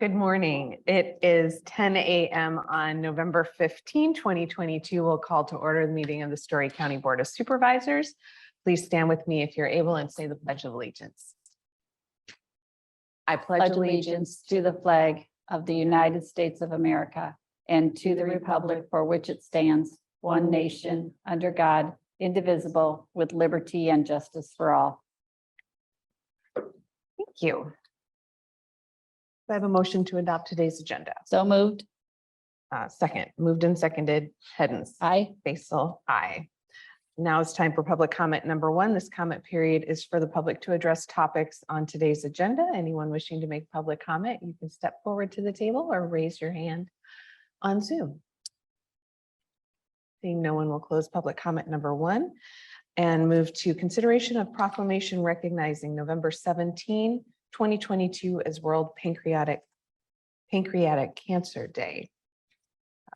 Good morning. It is 10 a.m. on November 15, 2022. We'll call to order the meeting of the Story County Board of Supervisors. Please stand with me if you're able and say the Pledge of Allegiance. I Pledge allegiance to the flag of the United States of America and to the republic for which it stands, one nation, under God, indivisible, with liberty and justice for all. Thank you. I have a motion to adopt today's agenda. So moved. Second, moved and seconded. Hens. Aye. Basil, aye. Now it's time for public comment number one. This comment period is for the public to address topics on today's agenda. Anyone wishing to make public comment, you can step forward to the table or raise your hand on Zoom. Seeing no one, will close public comment number one and move to consideration of proclamation recognizing November 17, 2022 as World Pancreatic Cancer Day.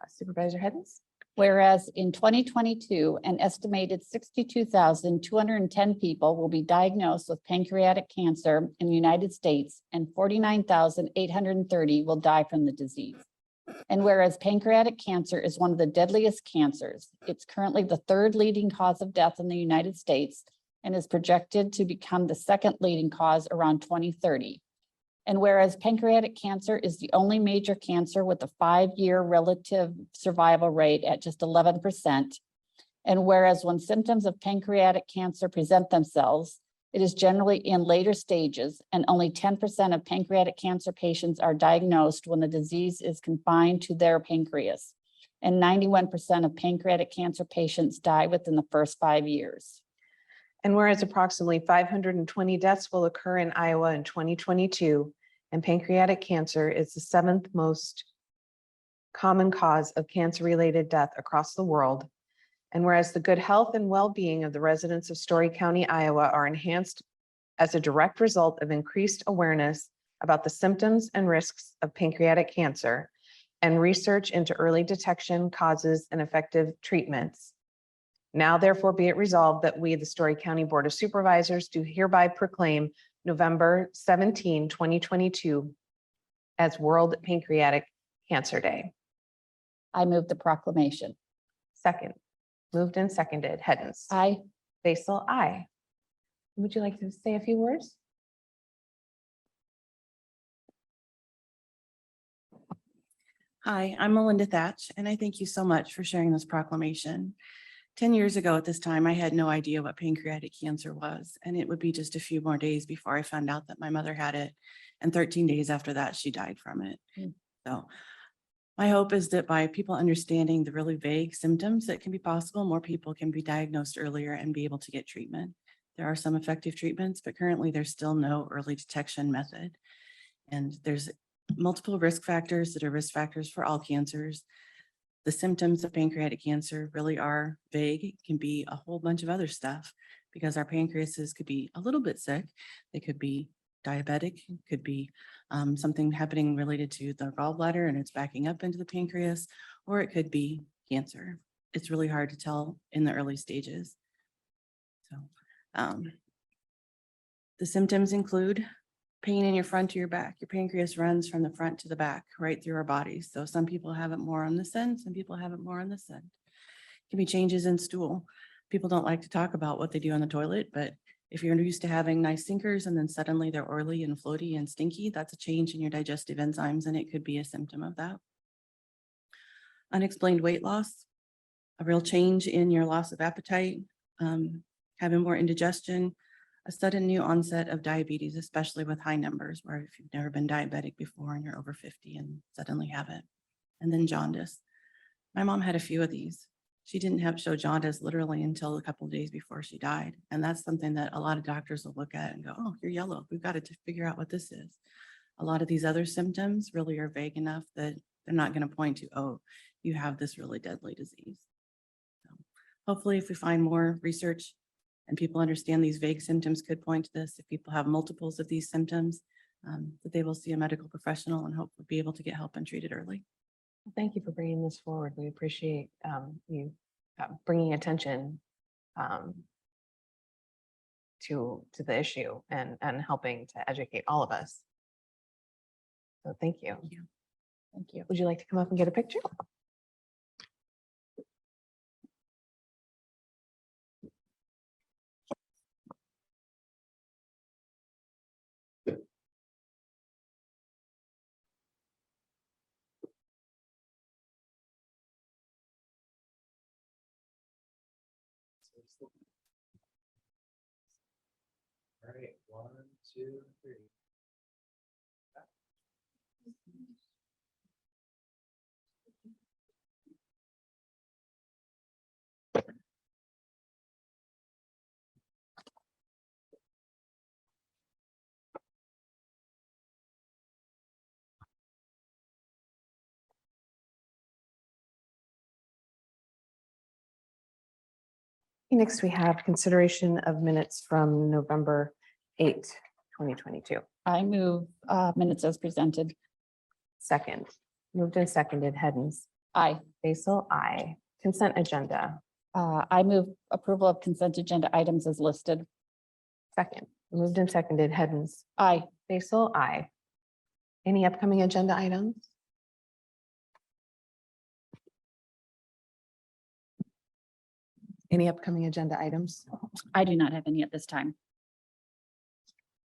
Supervisor Hedens. Whereas in 2022, an estimated 62,210 people will be diagnosed with pancreatic cancer in the United States and 49,830 will die from the disease. And whereas pancreatic cancer is one of the deadliest cancers, it's currently the third leading cause of death in the United States and is projected to become the second leading cause around 2030. And whereas pancreatic cancer is the only major cancer with a 5-year relative survival rate at just 11%, and whereas when symptoms of pancreatic cancer present themselves, it is generally in later stages, and only 10% of pancreatic cancer patients are diagnosed when the disease is confined to their pancreas, and 91% of pancreatic cancer patients die within the first 5 years. And whereas approximately 520 deaths will occur in Iowa in 2022, and pancreatic cancer is the 7th most common cause of cancer-related death across the world. And whereas the good health and well-being of the residents of Story County, Iowa are enhanced as a direct result of increased awareness about the symptoms and risks of pancreatic cancer and research into early detection, causes, and effective treatments. Now, therefore, be it resolved that we, the Story County Board of Supervisors, do hereby proclaim November 17, 2022 as World Pancreatic Cancer Day. I move the proclamation. Second, moved and seconded. Hedens. Aye. Basil, aye. Would you like to say a few words? Hi, I'm Melinda Thatch, and I thank you so much for sharing this proclamation. 10 years ago at this time, I had no idea what pancreatic cancer was, and it would be just a few more days before I found out that my mother had it, and 13 days after that, she died from it. So my hope is that by people understanding the really vague symptoms that can be possible, more people can be diagnosed earlier and be able to get treatment. There are some effective treatments, but currently there's still no early detection method. And there's multiple risk factors that are risk factors for all cancers. The symptoms of pancreatic cancer really are vague. It can be a whole bunch of other stuff because our pancreases could be a little bit sick. They could be diabetic, it could be something happening related to the gallbladder and it's backing up into the pancreas, or it could be cancer. It's really hard to tell in the early stages. So the symptoms include pain in your front to your back. Your pancreas runs from the front to the back, right through our bodies. So some people have it more on this end, some people have it more on this end. It can be changes in stool. People don't like to talk about what they do on the toilet, but if you're used to having nice sinkers and then suddenly they're oily and floaty and stinky, that's a change in your digestive enzymes and it could be a symptom of that. Unexplained weight loss, a real change in your loss of appetite, having more indigestion, a sudden new onset of diabetes, especially with high numbers, where if you've never been diabetic before and you're over 50 and suddenly have it. And then jaundice. My mom had a few of these. She didn't show jaundice literally until a couple of days before she died. And that's something that a lot of doctors will look at and go, oh, you're yellow. We've got to figure out what this is. A lot of these other symptoms really are vague enough that they're not going to point to, oh, you have this really deadly disease. So hopefully if we find more research and people understand these vague symptoms could point to this, if people have multiples of these symptoms, that they will see a medical professional and hopefully be able to get help and treat it early. Thank you for bringing this forward. We appreciate you bringing attention to the issue and helping to educate all of us. So thank you. Thank you. Would you like to come up and get a picture? All right, 1, 2, 3. Next, we have consideration of minutes from November 8th, 2022. I move minutes as presented. Second, moved and seconded, Hens, Aye. Basil, I. Consent agenda. I move approval of consent agenda items as listed. Second, moved and seconded, Hens, Aye. Basil, I. Any upcoming agenda items? Any upcoming agenda items? I do not have any at this time.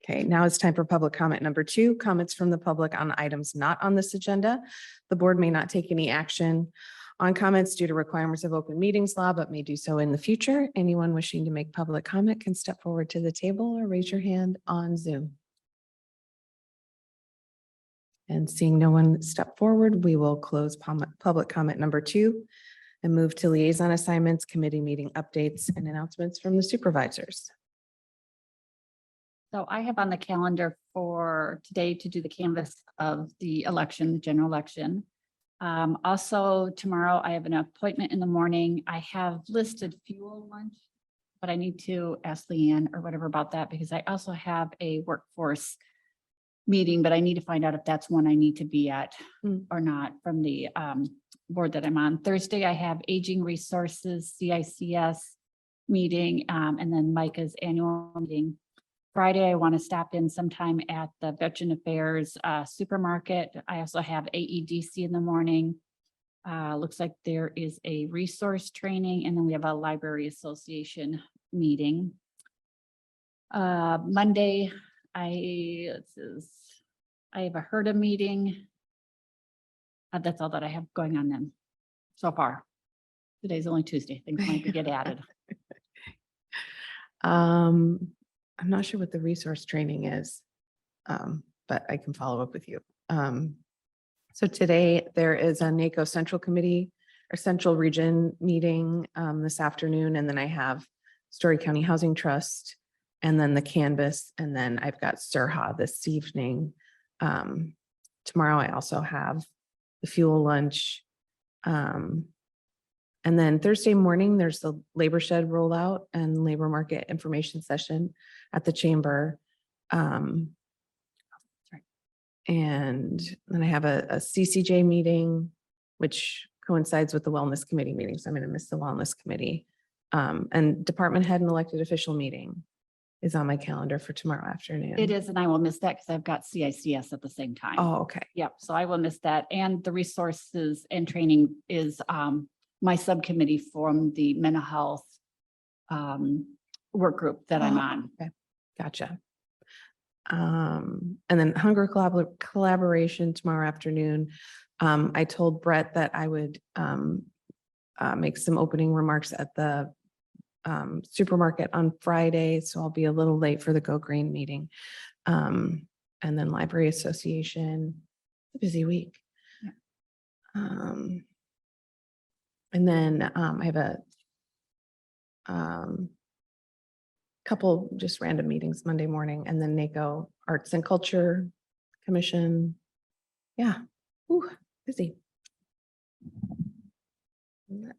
Okay, now it's time for public comment number 2, comments from the public on items not on this agenda. The board may not take any action on comments due to requirements of open meetings law, but may do so in the future. Anyone wishing to make public comment can step forward to the table or raise your hand on Zoom. And seeing no one step forward, we will close public comment number 2 and move to liaison assignments, committee meeting updates, and announcements from the supervisors. So I have on the calendar for today to do the canvass of the election, the general election. Also tomorrow I have an appointment in the morning. I have listed fuel lunch, but I need to ask Leanne or whatever about that because I also have a workforce meeting, but I need to find out if that's one I need to be at or not from the board that I'm on. Thursday, I have Aging Resources, CICS meeting, and then Micah's annual meeting. Friday, I want to stop in sometime at the Veteran Affairs supermarket. I also have AEDC in the morning. Looks like there is a resource training, and then we have a library association meeting. Monday, I have a HERDA meeting. That's all that I have going on then so far. Today's only Tuesday. Things might get added. I'm not sure what the resource training is, but I can follow up with you. So today there is a NACO Central Committee or Central Region meeting this afternoon, and then I have Story County Housing Trust, and then the Canvas, and then I've got Surha this evening. Tomorrow I also have the fuel lunch. And then Thursday morning, there's the labor shed rollout and labor market information session at the chamber. And then I have a CCJ meeting, which coincides with the wellness committee meeting. So I'm going to miss the wellness committee. And department head and elected official meeting is on my calendar for tomorrow afternoon. It is, and I will miss that because I've got CICS at the same time. Oh, okay. Yep, so I will miss that. And the resources and training is my subcommittee from the mental health work group that I'm on. Okay, gotcha. And then hunger collaboration tomorrow afternoon. I told Brett that I would make some opening remarks at the supermarket on Friday, so I'll be a little late for the Go Green meeting. And then Library Association, a busy week. Yeah. And then I have a couple just random meetings Monday morning, and then NACO Arts and Culture Commission. Yeah, ooh, busy. And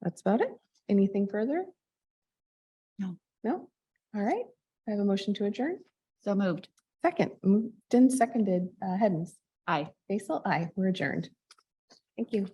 that's about it. Anything further? No. No? All right. I have a motion to adjourn. So moved. Second, moved and seconded, Hens. Aye. Basil, aye. We're adjourned. Thank you.